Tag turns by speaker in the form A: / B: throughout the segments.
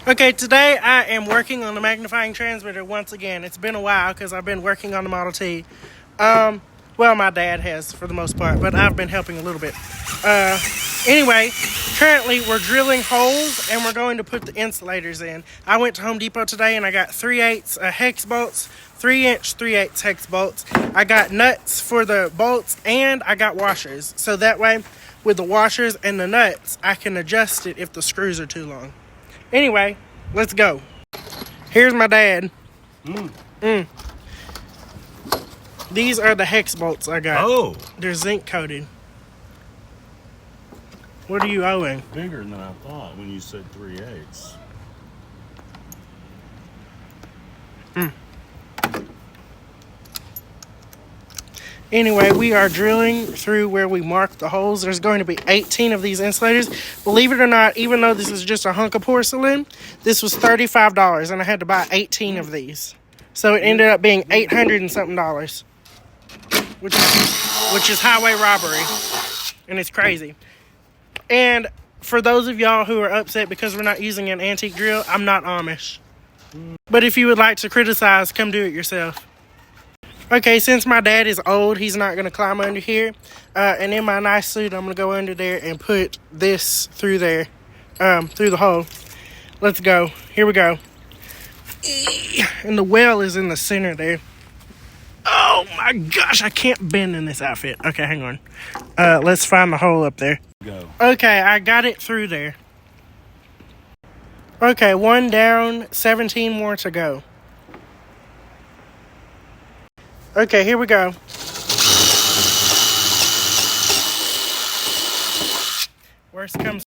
A: Okay, today I am working on the magnifying transmitter once again. It's been a while because I've been working on the Model T. Well, my dad has for the most part, but I've been helping a little bit. Anyway, currently we're drilling holes and we're going to put the insulators in. I went to Home Depot today and I got 3/8 hex bolts, 3-inch 3/8 hex bolts. I got nuts for the bolts and I got washers. So that way, with the washers and the nuts, I can adjust it if the screws are too long. Anyway, let's go. Here's my dad. These are the hex bolts I got.
B: Oh.
A: They're zinc coated. What are you owing?
B: Bigger than I thought when you said 3/8.
A: Anyway, we are drilling through where we marked the holes. There's going to be 18 of these insulators. Believe it or not, even though this is just a hunk of porcelain, this was $35 and I had to buy 18 of these. So it ended up being $800 and something, which is highway robbery. And it's crazy. And for those of y'all who are upset because we're not using an antique drill, I'm not Amish. But if you would like to criticize, come do it yourself. Okay, since my dad is old, he's not going to climb under here. And in my nice suit, I'm going to go under there and put this through there, through the hole. Let's go. Here we go. And the well is in the center there. Oh my gosh, I can't bend in this outfit. Okay, hang on. Let's find the hole up there.
B: Go.
A: Okay, I got it through there. Okay, one down, 17 more to go. Okay, here we go. Worst comes.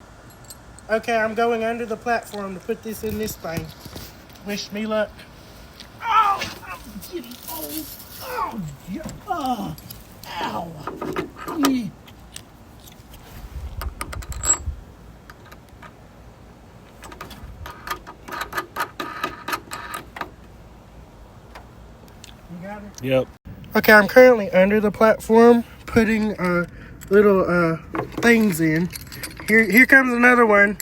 A: Okay, I'm going under the platform to put this in this thing. Wish me luck. Oh, I'm getting old. Oh, yeah. Oh, ow. You got it?
B: Yep.
A: Okay, I'm currently under the platform putting little things in. Here comes another one.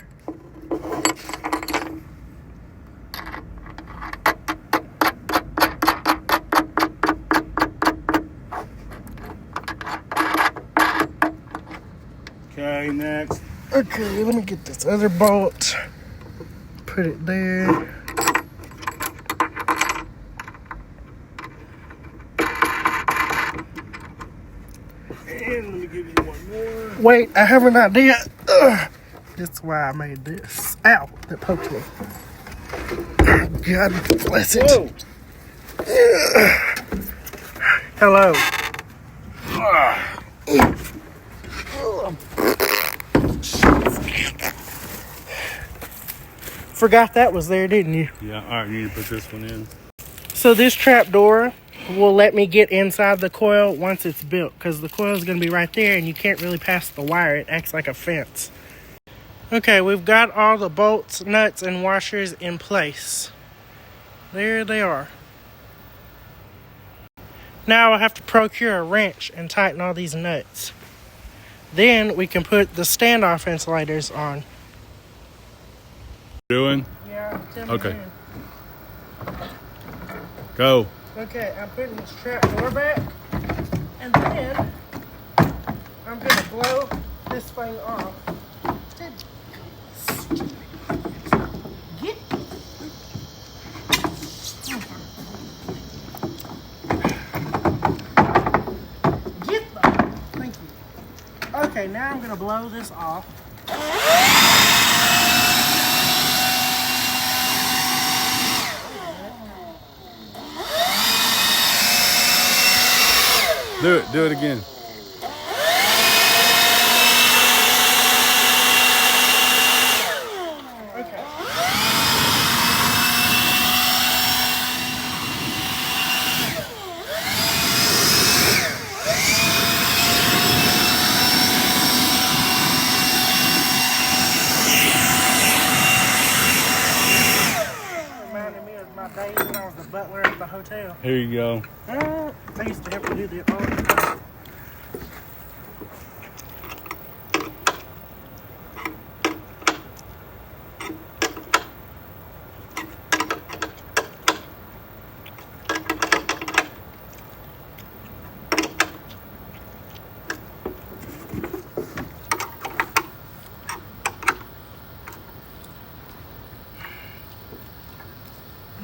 B: Okay, next.
A: Okay, let me get this other bolt. Put it there.
B: And let me give you one more.
A: Wait, I have an idea. Ugh. That's why I made this. Ow, that poked me. God bless it.
B: Whoa.
A: Hello. Forgot that was there, didn't you?
B: Yeah, all right, you need to put this one in.
A: So this trap door will let me get inside the coil once it's built, because the coil is going to be right there and you can't really pass the wire. It acts like a fence. Okay, we've got all the bolts, nuts, and washers in place. There they are. Now I have to procure a wrench and tighten all these nuts. Then we can put the standoff insulators on.
B: Doing?
A: Yeah,
B: Okay. Go.
A: Okay, I'm putting this trap door back, and then I'm gonna blow this thing off. Get. Get the. Thank you. Okay, now I'm gonna blow this off.
B: Do it again.
A: Okay. Reminded me of my days when I was the butler at the hotel.
B: Here you go.
A: I used to have to do that all the time.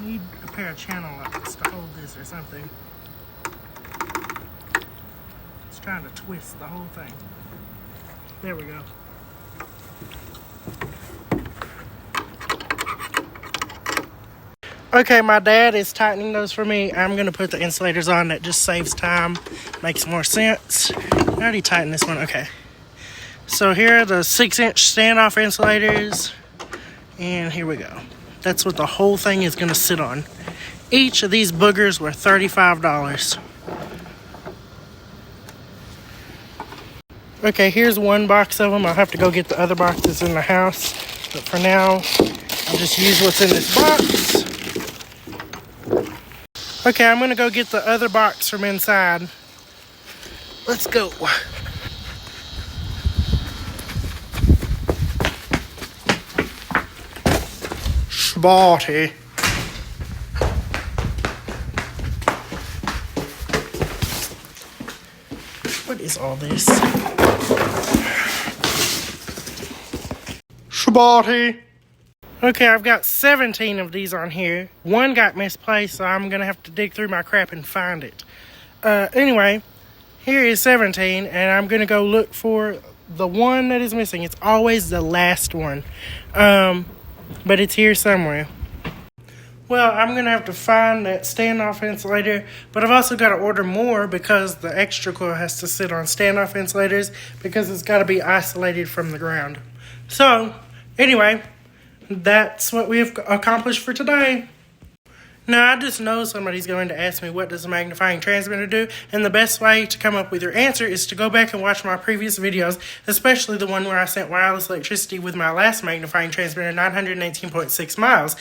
A: need a pair of channel locks to hold this or something. It's trying to twist the whole thing. There we go. Okay, my dad is tightening those for me. I'm going to put the insulators on. That just saves time. Makes more sense. I already tightened this one. Okay. So here are the 6-inch standoff insulators. And here we go. That's what the whole thing is going to sit on. Each of these boogers were $35. Okay, here's one box of them. I'll have to go get the other boxes in the house. But for now, I'll just use what's in this box. Okay, I'm going to go get the other box from inside. Let's go. Sporty. What is all this? Sporty. Okay, I've got 17 of these on here. One got misplaced, so I'm going to have to dig through my crap and find it. Anyway, here is 17, and I'm going to go look for the one that is missing. It's always the last one, but it's here somewhere. Well, I'm going to have to find that standoff insulator, but I've also got to order more because the extra coil has to sit on standoff insulators because it's got to be isolated from the ground. So, anyway, that's what we've accomplished for today. Now, I just know somebody's going to ask me, what does a magnifying transmitter do? And the best way to come up with your answer is to go back and watch my previous videos, especially the one where I sent wireless electricity with my last magnifying transmitter, 918.6 miles.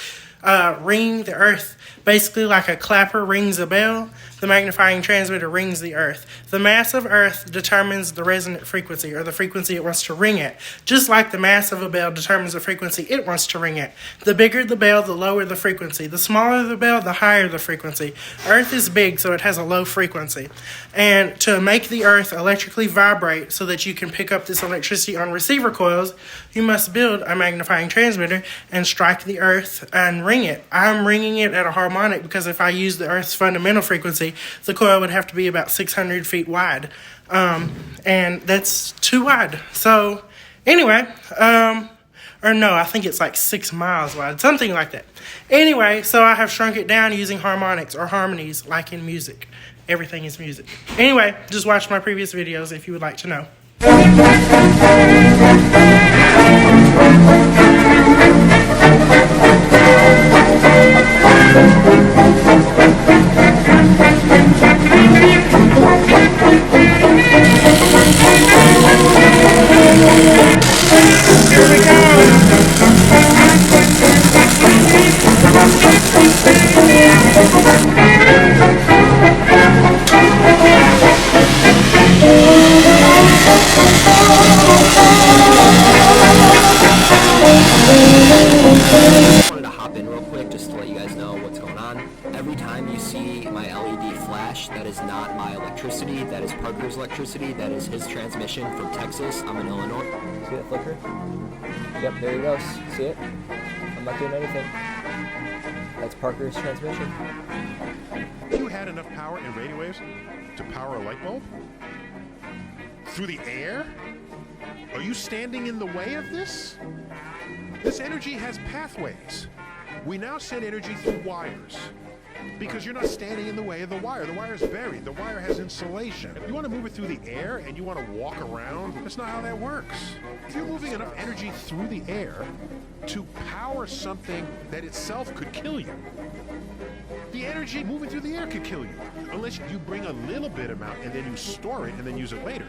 A: Ring the earth. Basically, like a clapper rings a bell, the magnifying transmitter rings the earth. The mass of earth determines the resonant frequency, or the frequency it wants to ring at, just like the mass of a bell determines the frequency it wants to ring at. The bigger the bell, the lower the frequency. The smaller the bell, the higher the frequency. Earth is big, so it has a low frequency. And to make the earth electrically vibrate so that you can pick up this electricity on receiver coils, you must build a magnifying transmitter and strike the earth and ring it. I'm ringing it at a harmonic because if I use the earth's fundamental frequency, the coil would have to be about 600 feet wide. And that's too wide. So, anyway, or no, I think it's like 6 miles wide, something like that. Anyway, so I have shrunk it down using harmonics or harmonies, like in music. Everything is music. Anyway, just watch my previous videos if you would like to know. Here we go.
C: I wanted to hop in real quick just to let you guys know what's going on. Every time you see my LED flash, that is not my electricity, that is Parker's electricity, that is his transmission from Texas. I'm in Illinois. See that flicker? Yep, there he goes. See it? I'm not doing anything. That's Parker's transmission.
D: You had enough power in radio waves to power a light bulb? Through the air? Are you standing in the way of this? This energy has pathways. We now send energy through wires because you're not standing in the way of the wire. The wire is buried. The wire has insulation. If you want to move it through the air and you want to walk around, that's not how that works. If you're moving enough energy through the air to power something that itself could kill you, the energy moving through the air could kill you, unless you bring a little bit amount and then you store it and then use it later.